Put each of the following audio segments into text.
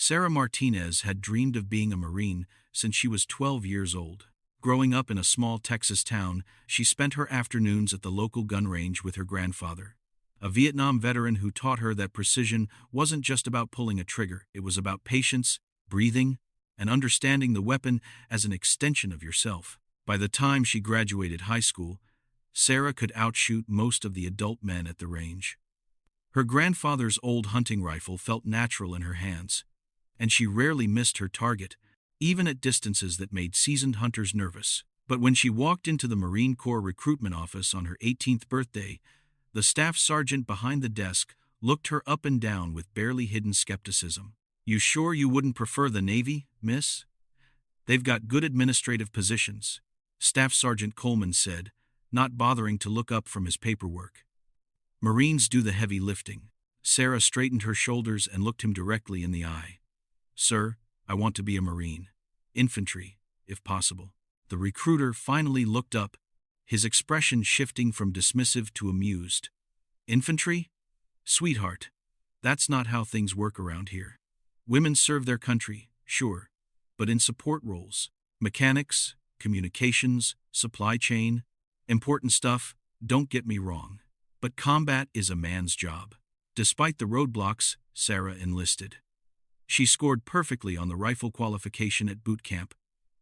Sarah Martinez had dreamed of being a Marine since she was 12 years old. Growing up in a small Texas town, she spent her afternoons at the local gun range with her grandfather, a Vietnam veteran who taught her that precision wasn't just about pulling a trigger, it was about patience, breathing, and understanding the weapon as an extension of yourself. By the time she graduated high school, Sarah could outshoot most of the adult men at the range. Her grandfather's old hunting rifle felt natural in her hands, and she rarely missed her target, even at distances that made seasoned hunters nervous. But when she walked into the Marine Corps recruitment office on her 18th birthday, the staff sergeant behind the desk looked her up and down with barely hidden skepticism. "You sure you wouldn't prefer the Navy, miss? They've got good administrative positions," Staff Sergeant Coleman said, not bothering to look up from his paperwork. "Marines do the heavy lifting." Sarah straightened her shoulders and looked him directly in the eye. "Sir, I want to be a Marine. Infantry, if possible." The recruiter finally looked up, his expression shifting from dismissive to amused. "Infantry? Sweetheart, that's not how things work around here. Women serve their country, sure, but in support roles. Mechanics, communications, supply chain, important stuff, don't get me wrong. But combat is a man's job." Despite the roadblocks, Sarah enlisted. She scored perfectly on the rifle qualification at boot camp,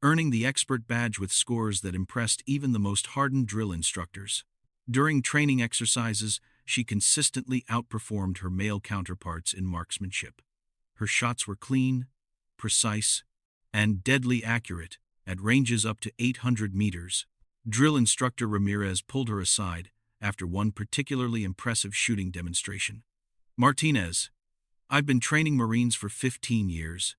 earning the expert badge with scores that impressed even the most hardened drill instructors. During training exercises, she consistently outperformed her male counterparts in marksmanship. Her shots were clean, precise, and deadly accurate at ranges up to 800 meters. Drill instructor Ramirez pulled her aside after one particularly impressive shooting demonstration. "Martinez, I've been training Marines for 15 years,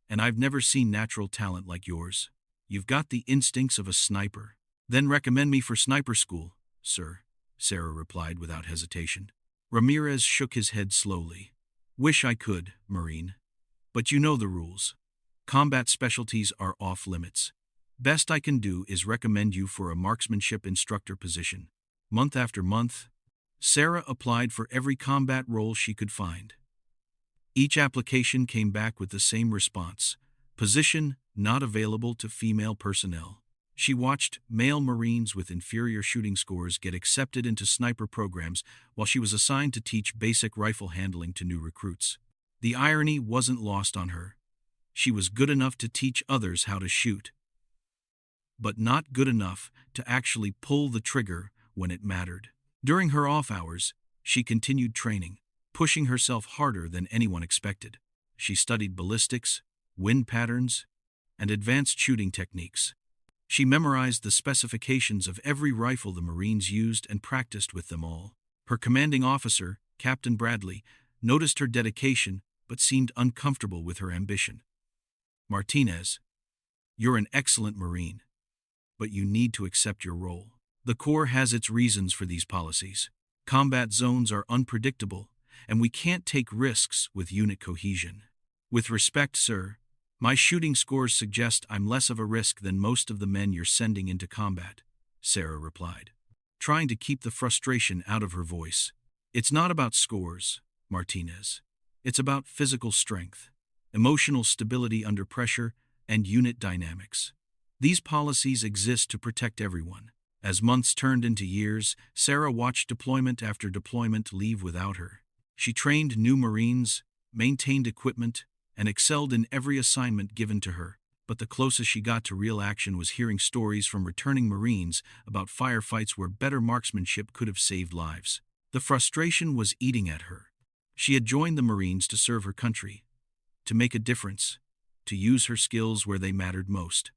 and I've never seen natural talent like yours. You've got the instincts of a sniper." "Then recommend me for sniper school, sir," Sarah replied without hesitation. Ramirez shook his head slowly. "Wish I could, Marine. But you know the rules. Combat specialties are off limits. Best I can do is recommend you for a marksmanship instructor position." Month after month, Sarah applied for every combat role she could find. Each application came back with the same response: position not available to female personnel. She watched male Marines with inferior shooting scores get accepted into sniper programs while she was assigned to teach basic rifle handling to new recruits. The irony wasn't lost on her. She was good enough to teach others how to shoot, but not good enough to actually pull the trigger when it mattered. During her off hours, she continued training, pushing herself harder than anyone expected. She studied ballistics, wind patterns, and advanced shooting techniques. She memorized the specifications of every rifle the Marines used and practiced with them all. Her commanding officer, Captain Bradley, noticed her dedication but seemed uncomfortable with her ambition. "Martinez, you're an excellent Marine, but you need to accept your role. The Corps has its reasons for these policies. Combat zones are unpredictable, and we can't take risks with unit cohesion. With respect, sir, my shooting scores suggest I'm less of a risk than most of the men you're sending into combat," Sarah replied, trying to keep the frustration out of her voice. "It's not about scores, Martinez. It's about physical strength, emotional stability under pressure, and unit dynamics. These policies exist to protect everyone." As months turned into years, Sarah watched deployment after deployment leave without her. She trained new Marines, maintained equipment, and excelled in every assignment given to her. But the closest she got to real action was hearing stories from returning Marines about firefights where better marksmanship could have saved lives. The frustration was eating at her. She had joined the Marines to serve her country, to make a difference, to use her skills where they mattered most.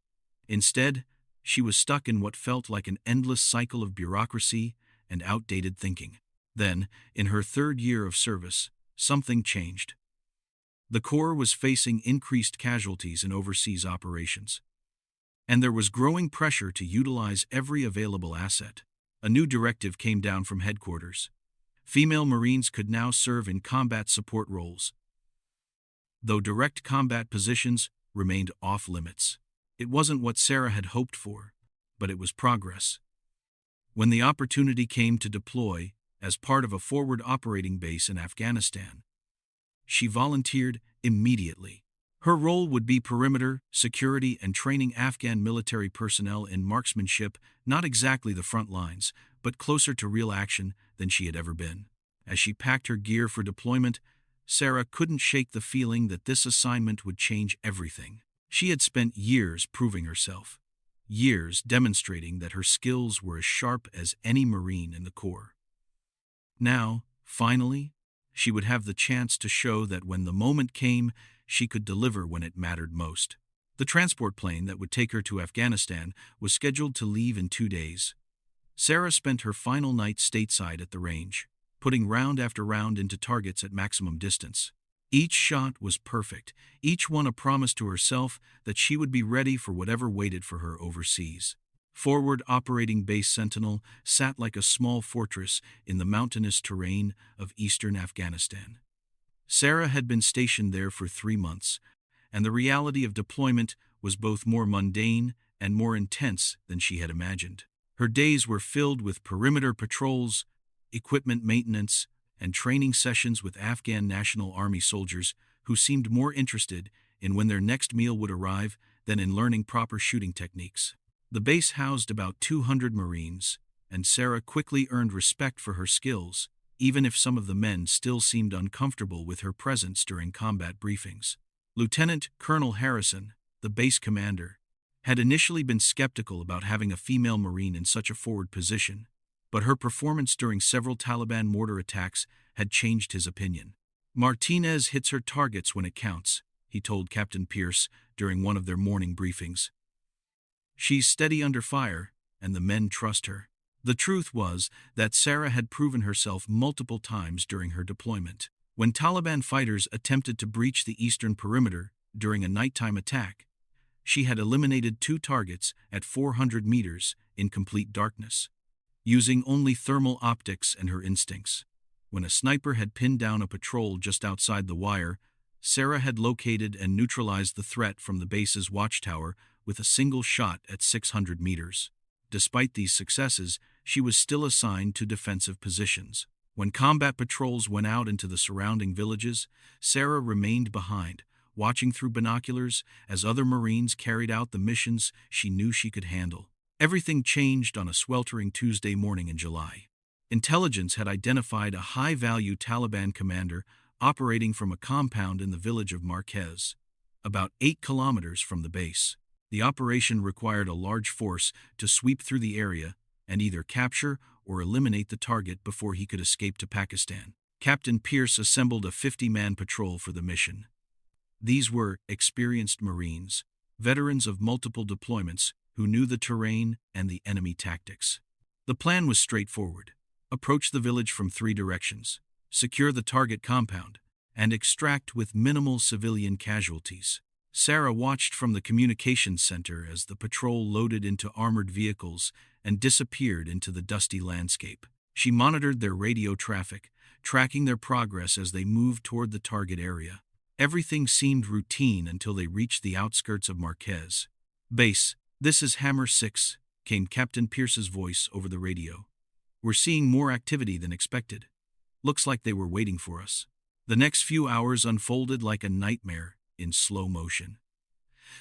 Instead, she was stuck in what felt like an endless cycle of bureaucracy and outdated thinking. Then, in her third year of service, something changed. The Corps was facing increased casualties in overseas operations, and there was growing pressure to utilize every available asset. A new directive came down from headquarters. Female Marines could now serve in combat support roles, though direct combat positions remained off limits. It wasn't what Sarah had hoped for, but it was progress. When the opportunity came to deploy as part of a forward operating base in Afghanistan, she volunteered immediately. Her role would be perimeter, security, and training Afghan military personnel in marksmanship, not exactly the front lines, but closer to real action than she had ever been. As she packed her gear for deployment, Sarah couldn't shake the feeling that this assignment would change everything. She had spent years proving herself, years demonstrating that her skills were as sharp as any Marine in the Corps. Now, finally, she would have the chance to show that when the moment came, she could deliver when it mattered most. The transport plane that would take her to Afghanistan was scheduled to leave in 2 days. Sarah spent her final night stateside at the range, putting round after round into targets at maximum distance. Each shot was perfect, each one a promise to herself that she would be ready for whatever waited for her overseas. Forward Operating Base Sentinel sat like a small fortress in the mountainous terrain of eastern Afghanistan. Sarah had been stationed there for 3 months, and the reality of deployment was both more mundane and more intense than she had imagined. Her days were filled with perimeter patrols, equipment maintenance, and training sessions with Afghan National Army soldiers who seemed more interested in when their next meal would arrive than in learning proper shooting techniques. The base housed about 200 Marines, and Sarah quickly earned respect for her skills, even if some of the men still seemed uncomfortable with her presence during combat briefings. Lieutenant Colonel Harrison, the base commander, had initially been skeptical about having a female Marine in such a forward position, but her performance during several Taliban mortar attacks had changed his opinion. "Martinez hits her targets when it counts," he told Captain Pierce during one of their morning briefings. "She's steady under fire, and the men trust her." The truth was that Sarah had proven herself multiple times during her deployment. When Taliban fighters attempted to breach the eastern perimeter during a nighttime attack, she had eliminated 2 targets at 400 meters in complete darkness, using only thermal optics and her instincts. When a sniper had pinned down a patrol just outside the wire, Sarah had located and neutralized the threat from the base's watchtower with a single shot at 600 meters. Despite these successes, she was still assigned to defensive positions. When combat patrols went out into the surrounding villages, Sarah remained behind, watching through binoculars as other Marines carried out the missions she knew she could handle. Everything changed on a sweltering Tuesday morning in July. Intelligence had identified a high-value Taliban commander operating from a compound in the village of Marquez, about 8 kilometers from the base. The operation required a large force to sweep through the area and either capture or eliminate the target before he could escape to Pakistan. Captain Pierce assembled a 50-man patrol for the mission. These were experienced Marines, veterans of multiple deployments who knew the terrain and the enemy tactics. The plan was straightforward: approach the village from 3 directions, secure the target compound, and extract with minimal civilian casualties. Sarah watched from the communications center as the patrol loaded into armored vehicles and disappeared into the dusty landscape. She monitored their radio traffic, tracking their progress as they moved toward the target area. Everything seemed routine until they reached the outskirts of Marquez. "Base, this is Hammer 6, came Captain Pierce's voice over the radio. "We're seeing more activity than expected. Looks like they were waiting for us." The next few hours unfolded like a nightmare in slow motion.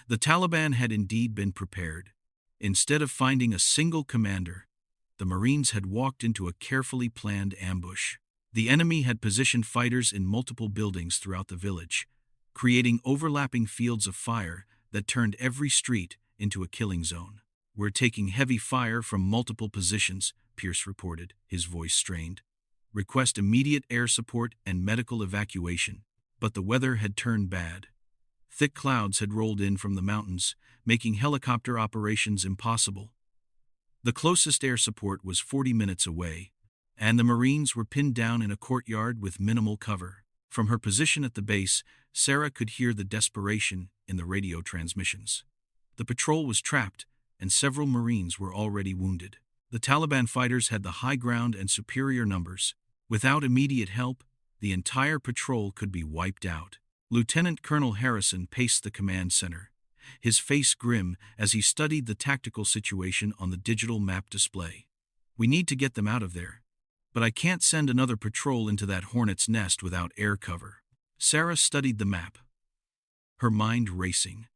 The Taliban had indeed been prepared. Instead of finding a single commander, the Marines had walked into a carefully planned ambush. The enemy had positioned fighters in multiple buildings throughout the village, creating overlapping fields of fire that turned every street into a killing zone. "We're taking heavy fire from multiple positions," Pierce reported, his voice strained. "Request immediate air support and medical evacuation." But the weather had turned bad. Thick clouds had rolled in from the mountains, making helicopter operations impossible. The closest air support was 40 minutes away, and the Marines were pinned down in a courtyard with minimal cover. From her position at the base, Sarah could hear the desperation in the radio transmissions. The patrol was trapped, and several Marines were already wounded. The Taliban fighters had the high ground and superior numbers. Without immediate help, the entire patrol could be wiped out. Lieutenant Colonel Harrison paced the command center, his face grim as he studied the tactical situation on the digital map display. "We need to get them out of there, but I can't send another patrol into that hornet's nest without air cover." Sarah studied the map. her mind racing.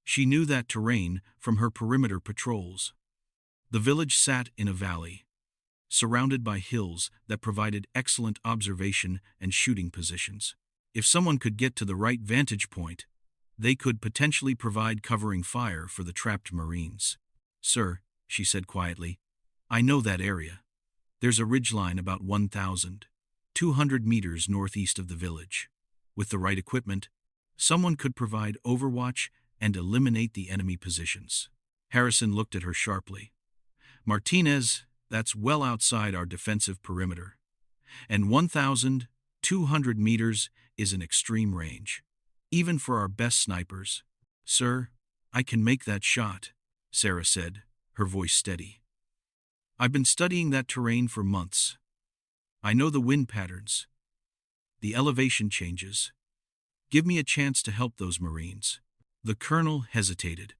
She knew that terrain from her perimeter patrols. The village sat in a valley, surrounded by hills that provided excellent observation and shooting positions. If someone could get to the right vantage point, they could potentially provide covering fire for the trapped Marines. "Sir," she said quietly, "I know that area. There's a ridgeline about 1,200 meters northeast of the village. With the right equipment, someone could provide overwatch and eliminate the enemy positions." Harrison looked at her sharply. "Martinez, that's well outside our defensive perimeter. And 1,200 meters is an extreme range, even for our best snipers." "Sir, I can make that shot," Sarah said, her voice steady. "I've been studying that terrain for months. I know the wind patterns, the elevation changes. Give me a chance to help those Marines." The colonel hesitated.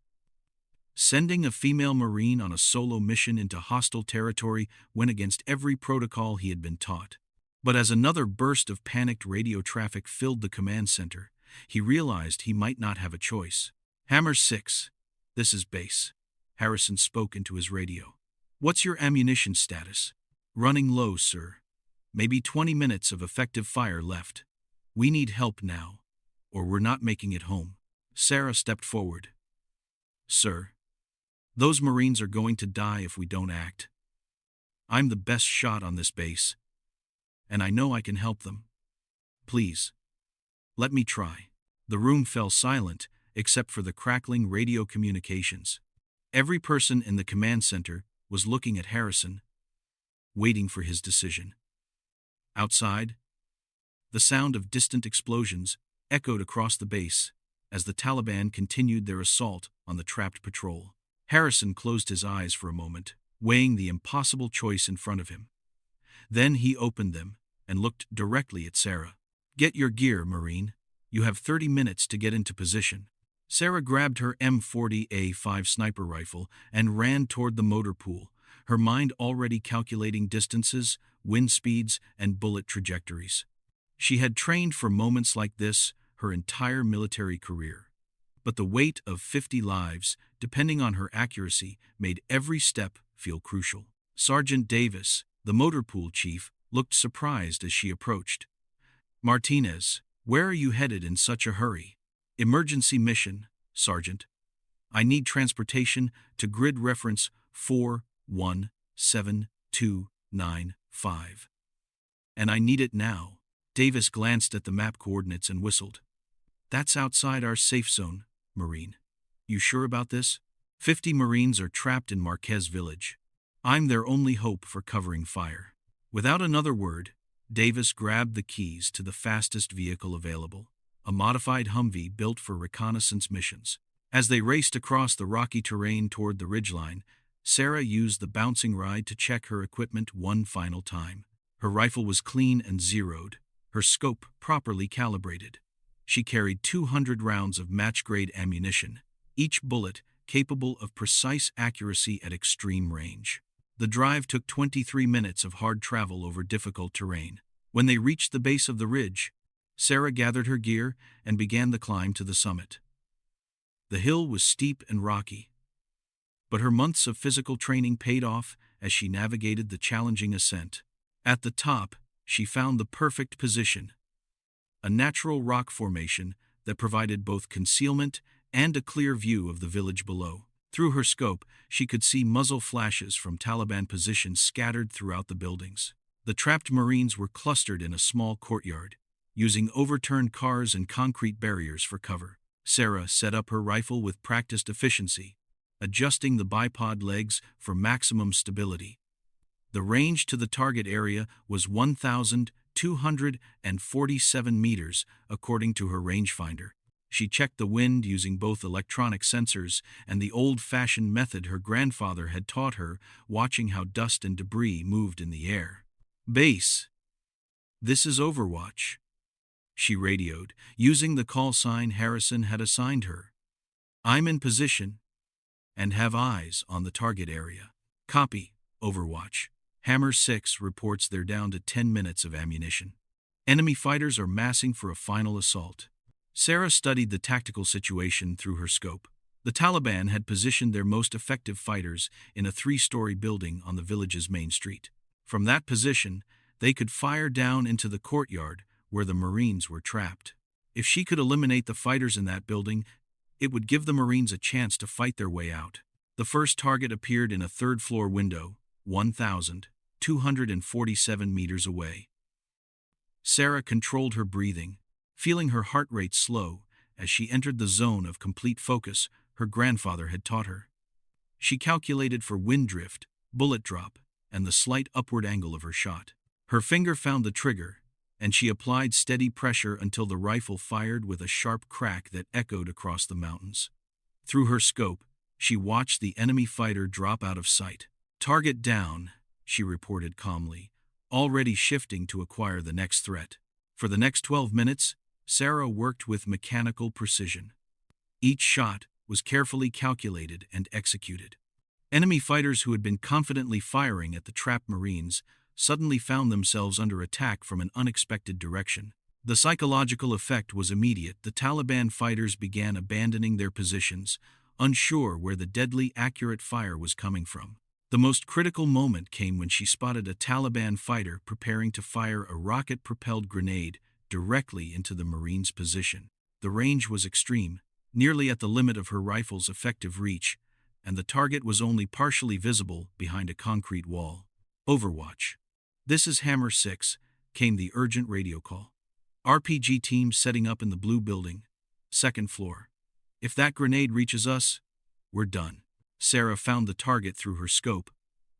Sending a female Marine on a solo mission into hostile territory went against every protocol he had been taught. But as another burst of panicked radio traffic filled the command center, he realized he might not have a choice. "Hammer 6, this is base." Harrison spoke into his radio. "What's your ammunition status?" "Running low, sir. Maybe 20 minutes of effective fire left. We need help now, or we're not making it home." Sarah stepped forward. "Sir, those Marines are going to die if we don't act. I'm the best shot on this base, and I know I can help them. Please, let me try." The room fell silent, except for the crackling radio communications. Every person in the command center was looking at Harrison, waiting for his decision. Outside, the sound of distant explosions echoed across the base as the Taliban continued their assault on the trapped patrol. Harrison closed his eyes for a moment, weighing the impossible choice in front of him. Then he opened them and looked directly at Sarah. "Get your gear, Marine. You have 30 minutes to get into position." Sarah grabbed her M40A5 sniper rifle and ran toward the motor pool, her mind already calculating distances, wind speeds, and bullet trajectories. She had trained for moments like this her entire military career. But the weight of 50 lives, depending on her accuracy, made every step feel crucial. Sergeant Davis, the motor pool chief, looked surprised as she approached. "Martinez, where are you headed in such a hurry?" "Emergency mission, Sergeant. I need transportation to grid reference 417295. And I need it now." Davis glanced at the map coordinates and whistled. "That's outside our safe zone, Marine. You sure about this? 50 Marines are trapped in Marquez Village. I'm their only hope for covering fire." Without another word, Davis grabbed the keys to the fastest vehicle available, a modified Humvee built for reconnaissance missions. As they raced across the rocky terrain toward the ridgeline, Sarah used the bouncing ride to check her equipment one final time. Her rifle was clean and zeroed, her scope properly calibrated. She carried 200 rounds of match-grade ammunition, each bullet capable of precise accuracy at extreme range. The drive took 23 minutes of hard travel over difficult terrain. When they reached the base of the ridge, Sarah gathered her gear and began the climb to the summit. The hill was steep and rocky, but her months of physical training paid off as she navigated the challenging ascent. At the top, she found the perfect position, a natural rock formation that provided both concealment and a clear view of the village below. Through her scope, she could see muzzle flashes from Taliban positions scattered throughout the buildings. The trapped Marines were clustered in a small courtyard, using overturned cars and concrete barriers for cover. Sarah set up her rifle with practiced efficiency, adjusting the bipod legs for maximum stability. The range to the target area was 1,247 meters, according to her rangefinder. She checked the wind using both electronic sensors and the old-fashioned method her grandfather had taught her, watching how dust and debris moved in the air. "Base, this is Overwatch," she radioed, using the call sign Harrison had assigned her. "I'm in position and have eyes on the target area." "Copy, Overwatch. Hammer 6 reports they're down to 10 minutes of ammunition. Enemy fighters are massing for a final assault." Sarah studied the tactical situation through her scope. The Taliban had positioned their most effective fighters in a 3-story building on the village's main street. From that position, they could fire down into the courtyard where the Marines were trapped. If she could eliminate the fighters in that building, it would give the Marines a chance to fight their way out. The first target appeared in a third-floor window, 1,247 meters away. Sarah controlled her breathing, feeling her heart rate slow as she entered the zone of complete focus her grandfather had taught her. She calculated for wind drift, bullet drop, and the slight upward angle of her shot. Her finger found the trigger, and she applied steady pressure until the rifle fired with a sharp crack that echoed across the mountains. Through her scope, she watched the enemy fighter drop out of sight. "Target down," she reported calmly, already shifting to acquire the next threat. For the next 12 minutes, Sarah worked with mechanical precision. Each shot was carefully calculated and executed. Enemy fighters who had been confidently firing at the trapped Marines suddenly found themselves under attack from an unexpected direction. The psychological effect was immediate. The Taliban fighters began abandoning their positions, unsure where the deadly, accurate fire was coming from. The most critical moment came when she spotted a Taliban fighter preparing to fire a rocket-propelled grenade directly into the Marine's position. The range was extreme, nearly at the limit of her rifle's effective reach, and the target was only partially visible behind a concrete wall. "Overwatch. This is Hammer 6, came the urgent radio call. "RPG team setting up in the blue building, 2nd floor. If that grenade reaches us, we're done." Sarah found the target through her scope.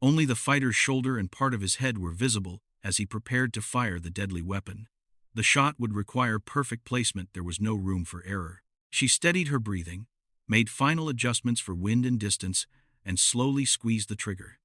Only the fighter's shoulder and part of his head were visible as he prepared to fire the deadly weapon. The shot would require perfect placement. There was no room for error. She steadied her breathing, made final adjustments for wind and distance, and slowly squeezed the trigger.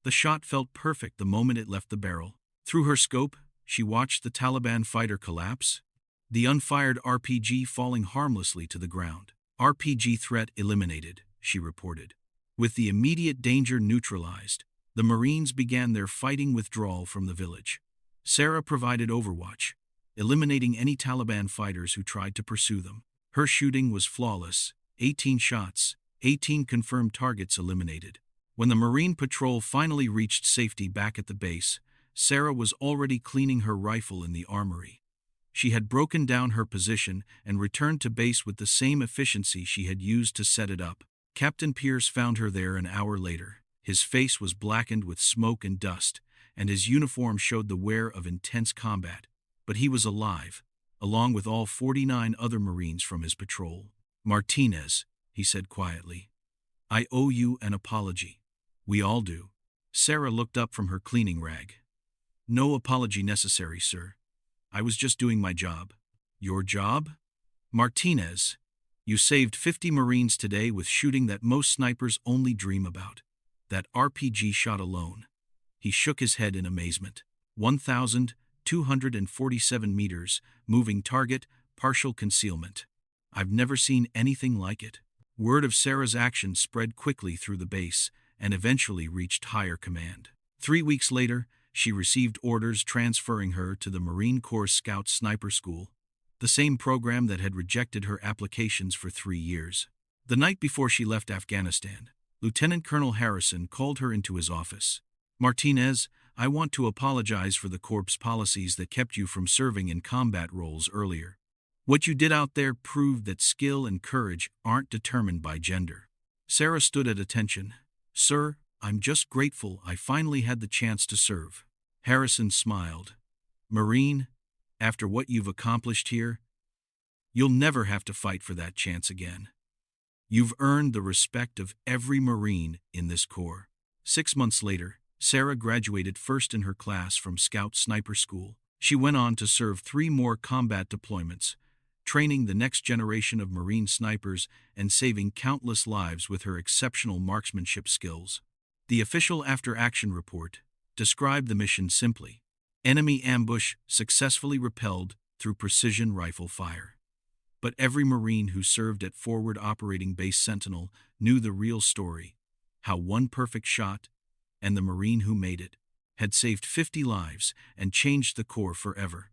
The shot felt perfect the moment it left the barrel. Through her scope, she watched the Taliban fighter collapse, the unfired RPG falling harmlessly to the ground. "RPG threat eliminated," she reported. With the immediate danger neutralized, the Marines began their fighting withdrawal from the village. Sarah provided overwatch, eliminating any Taliban fighters who tried to pursue them. Her shooting was flawless, 18 shots, 18 confirmed targets eliminated. When the Marine patrol finally reached safety back at the base, Sarah was already cleaning her rifle in the armory. She had broken down her position and returned to base with the same efficiency she had used to set it up. Captain Pierce found her there an hour later. His face was blackened with smoke and dust, and his uniform showed the wear of intense combat. But he was alive, along with all 49 other Marines from his patrol. "Martinez," he said quietly, "I owe you an apology." "We all do." Sarah looked up from her cleaning rag. "No apology necessary, sir. I was just doing my job." "Your job?" "Martinez, you saved 50 Marines today with shooting that most snipers only dream about. That RPG shot alone." He shook his head in amazement. 1,247 meters, moving target, partial concealment. "I've never seen anything like it." Word of Sarah's action spread quickly through the base and eventually reached higher command. 3 weeks later, she received orders transferring her to the Marine Corps Scout Sniper School, the same program that had rejected her applications for 3 years. The night before she left Afghanistan, Lieutenant Colonel Harrison called her into his office. "Martinez, I want to apologize for the Corps' policies that kept you from serving in combat roles earlier. What you did out there proved that skill and courage aren't determined by gender." Sarah stood at attention. "Sir, I'm just grateful I finally had the chance to serve." Harrison smiled. "Marine, after what you've accomplished here, you'll never have to fight for that chance again. You've earned the respect of every Marine in this Corps." 6 months later, Sarah graduated first in her class from Scout Sniper School. She went on to serve 3 more combat deployments, training the next generation of Marine snipers and saving countless lives with her exceptional marksmanship skills. The official after-action report described the mission simply: enemy ambush successfully repelled through precision rifle fire. But every Marine who served at Forward Operating Base Sentinel knew the real story: how one perfect shot, and the Marine who made it, had saved 50 lives and changed the Corps forever.